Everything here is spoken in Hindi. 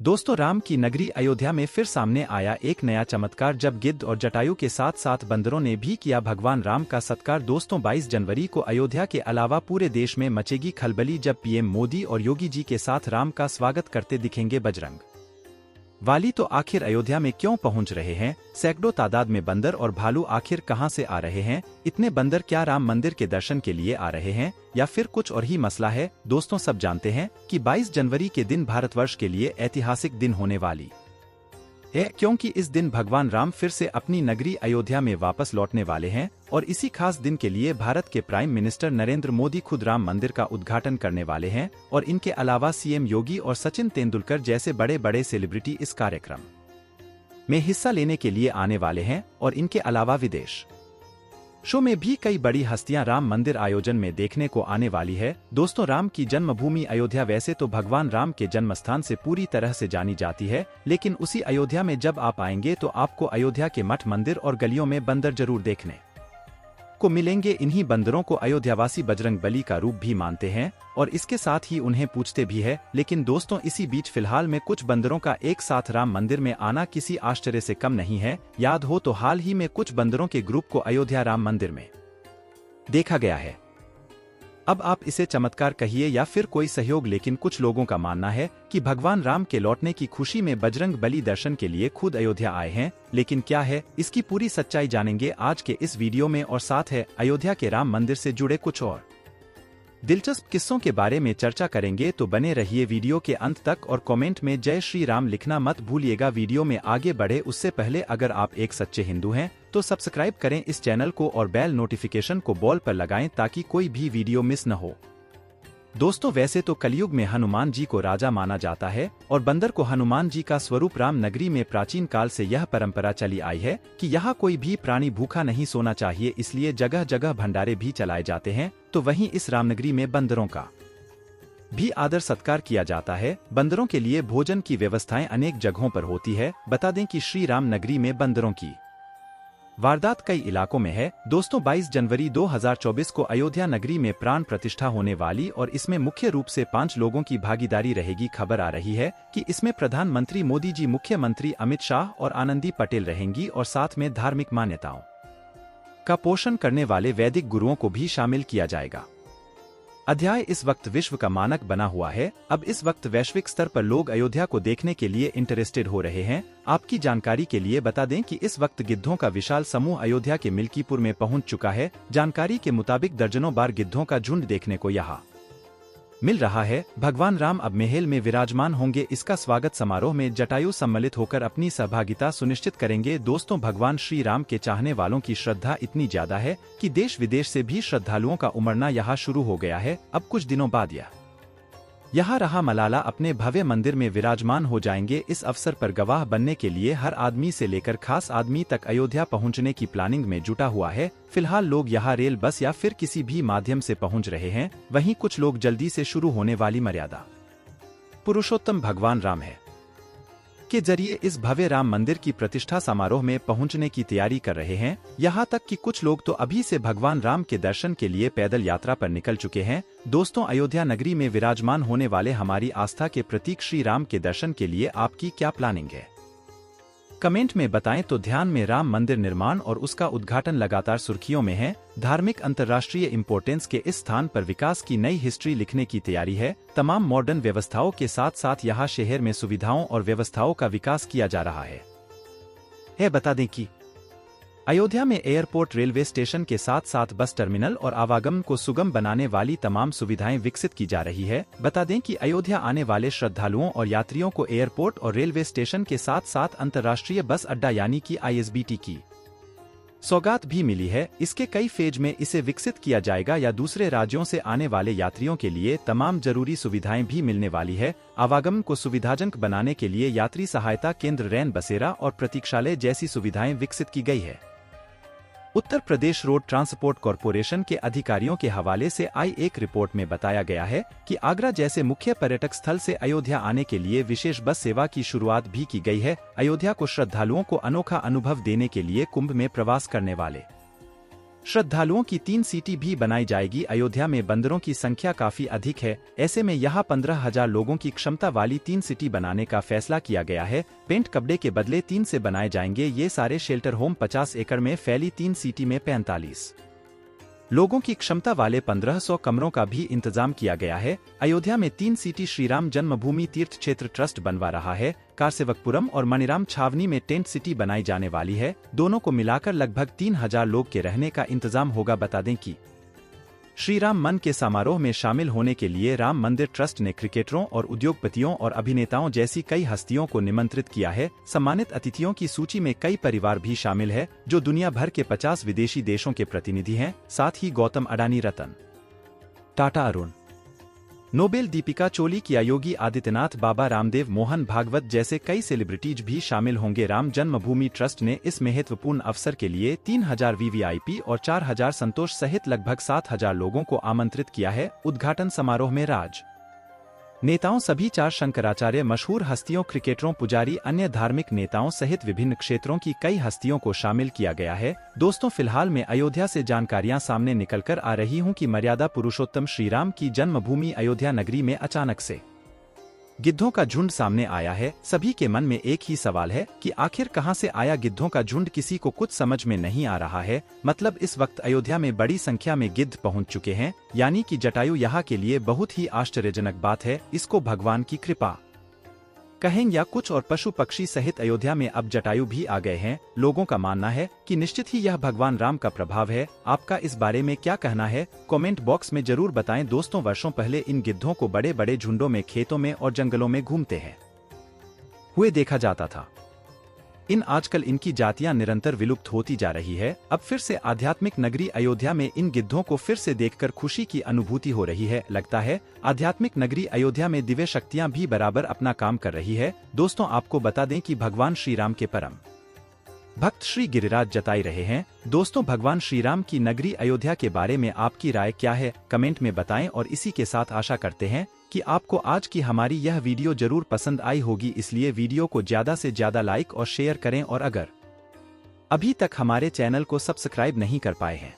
दोस्तों, राम की नगरी अयोध्या में फिर सामने आया एक नया चमत्कार, जब गिद्ध और जटायु के साथ साथ बंदरों ने भी किया भगवान राम का सत्कार। दोस्तों, 22 जनवरी को अयोध्या के अलावा पूरे देश में मचेगी खलबली, जब पीएम मोदी और योगी जी के साथ राम का स्वागत करते दिखेंगे बजरंग वाली। तो आखिर अयोध्या में क्यों पहुंच रहे हैं सैकड़ों तादाद में बंदर और भालू? आखिर कहां से आ रहे हैं इतने बंदर? क्या राम मंदिर के दर्शन के लिए आ रहे हैं या फिर कुछ और ही मसला है? दोस्तों, सब जानते हैं कि 22 जनवरी के दिन भारतवर्ष के लिए ऐतिहासिक दिन होने वाली है, क्योंकि इस दिन भगवान राम फिर से अपनी नगरी अयोध्या में वापस लौटने वाले हैं। और इसी खास दिन के लिए भारत के प्राइम मिनिस्टर नरेंद्र मोदी खुद राम मंदिर का उद्घाटन करने वाले हैं। और इनके अलावा सीएम योगी और सचिन तेंदुलकर जैसे बड़े बड़े सेलिब्रिटी इस कार्यक्रम में हिस्सा लेने के लिए आने वाले हैं। और इनके अलावा विदेश शो में भी कई बड़ी हस्तियां राम मंदिर आयोजन में देखने को आने वाली है। दोस्तों, राम की जन्मभूमि अयोध्या वैसे तो भगवान राम के जन्मस्थान से पूरी तरह से जानी जाती है, लेकिन उसी अयोध्या में जब आप आएंगे तो आपको अयोध्या के मठ, मंदिर और गलियों में बंदर जरूर देखने को मिलेंगे। इन्हीं बंदरों को अयोध्यावासी बजरंग बली का रूप भी मानते हैं और इसके साथ ही उन्हें पूजते भी है। लेकिन दोस्तों, इसी बीच फिलहाल में कुछ बंदरों का एक साथ राम मंदिर में आना किसी आश्चर्य से कम नहीं है। याद हो तो हाल ही में कुछ बंदरों के ग्रुप को अयोध्या राम मंदिर में देखा गया है। अब आप इसे चमत्कार कहिए या फिर कोई सहयोग, लेकिन कुछ लोगों का मानना है कि भगवान राम के लौटने की खुशी में बजरंग बली दर्शन के लिए खुद अयोध्या आए हैं। लेकिन क्या है इसकी पूरी सच्चाई जानेंगे आज के इस वीडियो में, और साथ है अयोध्या के राम मंदिर से जुड़े कुछ और दिलचस्प किस्सों के बारे में चर्चा करेंगे। तो बने रहिए वीडियो के अंत तक और कमेंट में जय श्री राम लिखना मत भूलिएगा। वीडियो में आगे बढ़े उससे पहले अगर आप एक सच्चे हिंदू हैं तो सब्सक्राइब करें इस चैनल को और बेल नोटिफिकेशन को बॉल पर लगाएं ताकि कोई भी वीडियो मिस न हो। दोस्तों, वैसे तो कलयुग में हनुमान जी को राजा माना जाता है और बंदर को हनुमान जी का स्वरूप। राम नगरी में प्राचीन काल से यह परंपरा चली आई है कि यहाँ कोई भी प्राणी भूखा नहीं सोना चाहिए, इसलिए जगह जगह भंडारे भी चलाए जाते हैं। तो वहीं इस रामनगरी में बंदरों का भी आदर सत्कार किया जाता है। बंदरों के लिए भोजन की व्यवस्थाएं अनेक जगहों पर होती है। बता दें कि श्री राम नगरी में बंदरों की वारदात कई इलाकों में है। दोस्तों, 22 जनवरी 2024 को अयोध्या नगरी में प्राण प्रतिष्ठा होने वाली और इसमें मुख्य रूप से 5 लोगों की भागीदारी रहेगी। खबर आ रही है कि इसमें प्रधानमंत्री मोदी जी, मुख्यमंत्री अमित शाह और आनंदी पटेल रहेंगी और साथ में धार्मिक मान्यताओं का पोषण करने वाले वैदिक गुरुओं को भी शामिल किया जाएगा। अध्याय इस वक्त विश्व का मानक बना हुआ है। अब इस वक्त वैश्विक स्तर पर लोग अयोध्या को देखने के लिए इंटरेस्टेड हो रहे हैं। आपकी जानकारी के लिए बता दें कि इस वक्त गिद्धों का विशाल समूह अयोध्या के मिल्कीपुर में पहुंच चुका है। जानकारी के मुताबिक दर्जनों बार गिद्धों का झुंड देखने को यहां मिल रहा है। भगवान राम अब महल में विराजमान होंगे। इसका स्वागत समारोह में जटायु सम्मिलित होकर अपनी सहभागिता सुनिश्चित करेंगे। दोस्तों, भगवान श्री राम के चाहने वालों की श्रद्धा इतनी ज्यादा है कि देश विदेश से भी श्रद्धालुओं का उमड़ना यहाँ शुरू हो गया है। अब कुछ दिनों बाद यहाँ रहा मलाला अपने भव्य मंदिर में विराजमान हो जाएंगे। इस अवसर पर गवाह बनने के लिए हर आदमी से लेकर खास आदमी तक अयोध्या पहुंचने की प्लानिंग में जुटा हुआ है। फिलहाल लोग यहाँ रेल, बस या फिर किसी भी माध्यम से पहुंच रहे हैं। वहीं कुछ लोग जल्दी से शुरू होने वाली मर्यादा पुरुषोत्तम भगवान राम है के जरिए इस भव्य राम मंदिर की प्रतिष्ठा समारोह में पहुंचने की तैयारी कर रहे हैं। यहाँ तक कि कुछ लोग तो अभी से भगवान राम के दर्शन के लिए पैदल यात्रा पर निकल चुके हैं। दोस्तों, अयोध्या नगरी में विराजमान होने वाले हमारी आस्था के प्रतीक श्री राम के दर्शन के लिए आपकी क्या प्लानिंग है, कमेंट में बताएं। तो ध्यान में, राम मंदिर निर्माण और उसका उद्घाटन लगातार सुर्खियों में है। धार्मिक अंतर्राष्ट्रीय इंपोर्टेंस के इस स्थान पर विकास की नई हिस्ट्री लिखने की तैयारी है। तमाम मॉडर्न व्यवस्थाओं के साथ साथ यहाँ शहर में सुविधाओं और व्यवस्थाओं का विकास किया जा रहा है। बता दें कि अयोध्या में एयरपोर्ट, रेलवे स्टेशन के साथ साथ बस टर्मिनल और आवागमन को सुगम बनाने वाली तमाम सुविधाएं विकसित की जा रही है। बता दें कि अयोध्या आने वाले श्रद्धालुओं और यात्रियों को एयरपोर्ट और रेलवे स्टेशन के साथ साथ अंतर्राष्ट्रीय बस अड्डा यानी कि ISBT की सौगात भी मिली है। इसके कई फेज में इसे विकसित किया जाएगा या दूसरे राज्यों से आने वाले यात्रियों के लिए तमाम जरूरी सुविधाएं भी मिलने वाली है। आवागमन को सुविधाजनक बनाने के लिए यात्री सहायता केंद्र, रैन बसेरा और प्रतीक्षालय जैसी सुविधाएं विकसित की गई है। Uttar Pradesh road transport corporation के अधिकारियों के हवाले से आई एक रिपोर्ट में बताया गया है कि आगरा जैसे मुख्य पर्यटक स्थल से अयोध्या आने के लिए विशेष बस सेवा की शुरुआत भी की गई है। अयोध्या को श्रद्धालुओं को अनोखा अनुभव देने के लिए कुंभ में प्रवास करने वाले श्रद्धालुओं की 3 सिटी भी बनाई जाएगी। अयोध्या में बंदरों की संख्या काफी अधिक है, ऐसे में यहाँ 15,000 लोगों की क्षमता वाली 3 सिटी बनाने का फैसला किया गया है। पेंट कपड़े के बदले 3 से बनाए जाएंगे ये सारे शेल्टर होम। 50 एकड़ में फैली 3 सिटी में 45 लोगों की क्षमता वाले 1500 कमरों का भी इंतजाम किया गया है। अयोध्या में 3 सिटी श्रीराम जन्मभूमि तीर्थ क्षेत्र ट्रस्ट बनवा रहा है। कारसेवकपुरम और मणिराम छावनी में टेंट सिटी बनाई जाने वाली है। दोनों को मिलाकर लगभग 3000 लोग के रहने का इंतजाम होगा। बता दें कि श्रीराम मन के समारोह में शामिल होने के लिए राम मंदिर ट्रस्ट ने क्रिकेटरों और उद्योगपतियों और अभिनेताओं जैसी कई हस्तियों को निमंत्रित किया है। सम्मानित अतिथियों की सूची में कई परिवार भी शामिल है, जो दुनिया भर के 50 विदेशी देशों के प्रतिनिधि हैं। साथ ही गौतम अडानी, रतन टाटा, अरुण नोबेल, दीपिका चोली, किया, योगी आदित्यनाथ, बाबा रामदेव, मोहन भागवत जैसे कई सेलिब्रिटीज भी शामिल होंगे। राम जन्मभूमि ट्रस्ट ने इस महत्वपूर्ण अवसर के लिए 3000 वीवीआईपी और 4000 संतोष सहित लगभग 7000 लोगों को आमंत्रित किया है। उद्घाटन समारोह में राज नेताओं, सभी 4 शंकराचार्य, मशहूर हस्तियों, क्रिकेटरों, पुजारी, अन्य धार्मिक नेताओं सहित विभिन्न क्षेत्रों की कई हस्तियों को शामिल किया गया है। दोस्तों, फिलहाल में अयोध्या से जानकारियां सामने निकलकर आ रही हूं कि मर्यादा पुरुषोत्तम श्रीराम की जन्मभूमि अयोध्या नगरी में अचानक से गिद्धों का झुंड सामने आया है। सभी के मन में एक ही सवाल है कि आखिर कहां से आया गिद्धों का झुंड। किसी को कुछ समझ में नहीं आ रहा है। मतलब इस वक्त अयोध्या में बड़ी संख्या में गिद्ध पहुंच चुके हैं, यानी कि जटायु यहाँ के लिए बहुत ही आश्चर्यजनक बात है। इसको भगवान की कृपा कहें या कुछ और पशु पक्षी सहित अयोध्या में अब जटायु भी आ गए हैं। लोगों का मानना है कि निश्चित ही यह भगवान राम का प्रभाव है। आपका इस बारे में क्या कहना है, कमेंट बॉक्स में जरूर बताएं। दोस्तों, वर्षों पहले इन गिद्धों को बड़े बड़े झुंडों में खेतों में और जंगलों में घूमते हैं हुए देखा जाता था। आजकल इनकी जातियां निरंतर विलुप्त होती जा रही है। अब फिर से आध्यात्मिक नगरी अयोध्या में इन गिद्धों को फिर से देखकर खुशी की अनुभूति हो रही है। लगता है आध्यात्मिक नगरी अयोध्या में दिव्य शक्तियां भी बराबर अपना काम कर रही है। दोस्तों, आपको बता दें कि भगवान श्री राम के परम भक्त श्री गिरिराज जताई रहे हैं। दोस्तों, भगवान श्री राम की नगरी अयोध्या के बारे में आपकी राय क्या है, कमेंट में बताएं। और इसी के साथ आशा करते हैं कि आपको आज की हमारी यह वीडियो जरूर पसंद आई होगी, इसलिए वीडियो को ज्यादा से ज्यादा लाइक और शेयर करें। और अगर अभी तक हमारे चैनल को सब्सक्राइब नहीं कर पाए हैं